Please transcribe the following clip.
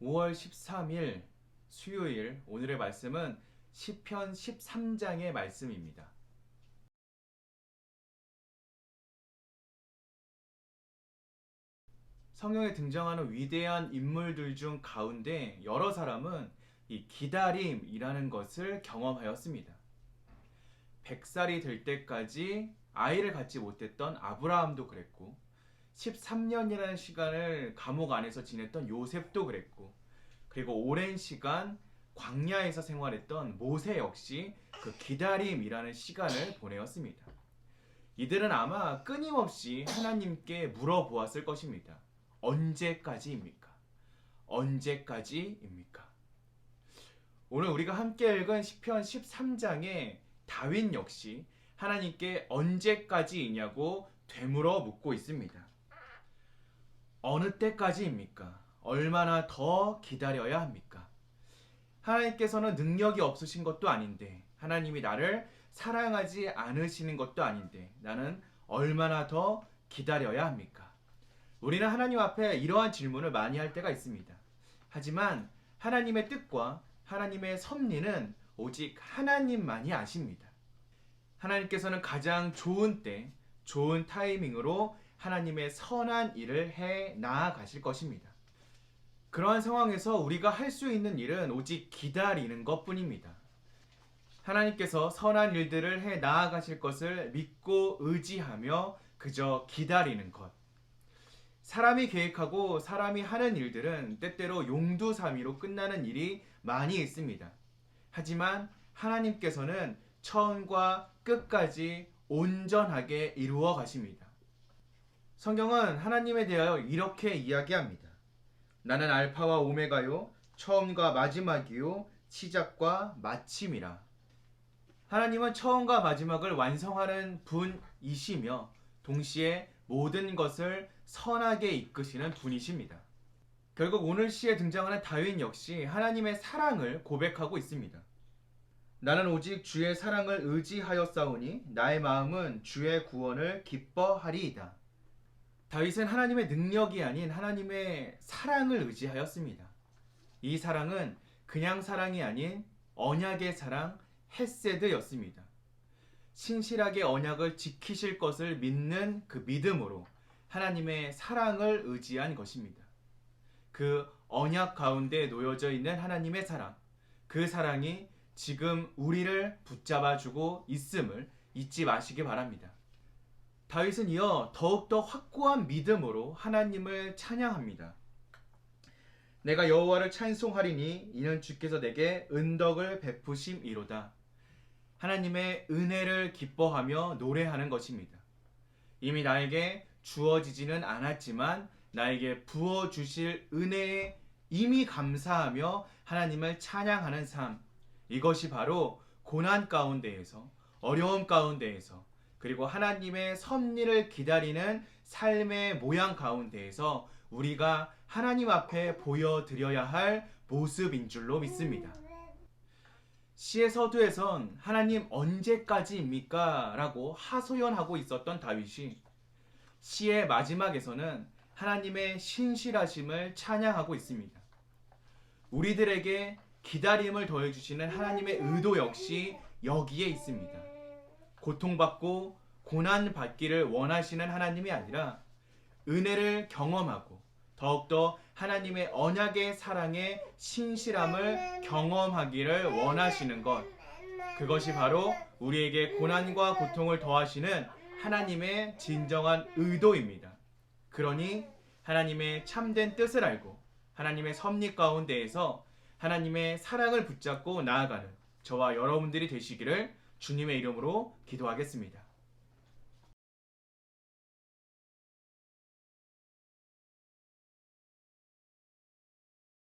5월 13일 수요일 오늘의 말씀은 시편 13장의 말씀입니다. 성경에 등장하는 위대한 인물들 중 가운데 여러 사람은 이 기다림이라는 것을 경험하였습니다. 100살이 될 때까지 아이를 갖지 못했던 아브라함도 그랬고 13년이라는 시간을 감옥 안에서 지냈던 요셉도 그랬고 그리고 오랜 시간 광야에서 생활했던 모세 역시 그 기다림이라는 시간을 보내었습니다. 이들은 아마 끊임없이 하나님께 물어보았을 것입니다. 언제까지입니까? 언제까지입니까? 오늘 우리가 함께 읽은 시편 13장에 다윗 역시 하나님께 언제까지이냐고 되물어 묻고 있습니다. 어느 때까지입니까? 얼마나 더 기다려야 합니까? 하나님께서는 능력이 없으신 것도 아닌데, 하나님이 나를 사랑하지 않으시는 것도 아닌데, 나는 얼마나 더 기다려야 합니까? 우리는 하나님 앞에 이러한 질문을 많이 할 때가 있습니다. 하지만 하나님의 뜻과 하나님의 섭리는 오직 하나님만이 아십니다. 하나님께서는 가장 좋은 때, 좋은 타이밍으로 하나님의 선한 일을 해 나아가실 것입니다. 그러한 상황에서 우리가 할 수 있는 일은 오직 기다리는 것뿐입니다. 하나님께서 선한 일들을 해 나아가실 것을 믿고 의지하며 그저 기다리는 것. 사람이 계획하고 사람이 하는 일들은 때때로 용두사미로 끝나는 일이 많이 있습니다. 하지만 하나님께서는 처음과 끝까지 온전하게 이루어 가십니다. 성경은 하나님에 대하여 이렇게 이야기합니다. 나는 알파와 오메가요, 처음과 마지막이요, 시작과 마침이라. 하나님은 처음과 마지막을 완성하는 분이시며 동시에 모든 것을 선하게 이끄시는 분이십니다. 결국 오늘 시에 등장하는 다윗 역시 하나님의 사랑을 고백하고 있습니다. 나는 오직 주의 사랑을 의지하였사오니 나의 마음은 주의 구원을 기뻐하리이다. 다윗은 하나님의 능력이 아닌 하나님의 사랑을 의지하였습니다. 이 사랑은 그냥 사랑이 아닌 언약의 사랑, 헤세드였습니다. 신실하게 언약을 지키실 것을 믿는 그 믿음으로 하나님의 사랑을 의지한 것입니다. 그 언약 가운데 놓여져 있는 하나님의 사랑, 그 사랑이 지금 우리를 붙잡아주고 있음을 잊지 마시기 바랍니다. 다윗은 이어 더욱더 확고한 믿음으로 하나님을 찬양합니다. 내가 여호와를 찬송하리니 이는 주께서 내게 은덕을 베푸심이로다. 하나님의 은혜를 기뻐하며 노래하는 것입니다. 이미 나에게 주어지지는 않았지만 나에게 부어주실 은혜에 이미 감사하며 하나님을 찬양하는 삶, 이것이 바로 고난 가운데에서, 어려움 가운데에서, 그리고 하나님의 섭리를 기다리는 삶의 모양 가운데에서 우리가 하나님 앞에 보여드려야 할 모습인 줄로 믿습니다. 시의 서두에선 하나님 언제까지입니까? 라고 하소연하고 있었던 다윗이 시의 마지막에서는 하나님의 신실하심을 찬양하고 있습니다. 우리들에게 기다림을 더해주시는 하나님의 의도 역시 여기에 있습니다. 고통받고 고난받기를 원하시는 하나님이 아니라 은혜를 경험하고 더욱더 하나님의 언약의 사랑의 신실함을 경험하기를 원하시는 것, 그것이 바로 우리에게 고난과 고통을 더하시는 하나님의 진정한 의도입니다. 그러니 하나님의 참된 뜻을 알고 하나님의 섭리 가운데에서 하나님의 사랑을 붙잡고 나아가는 저와 여러분들이 되시기를 주님의 이름으로 기도하겠습니다.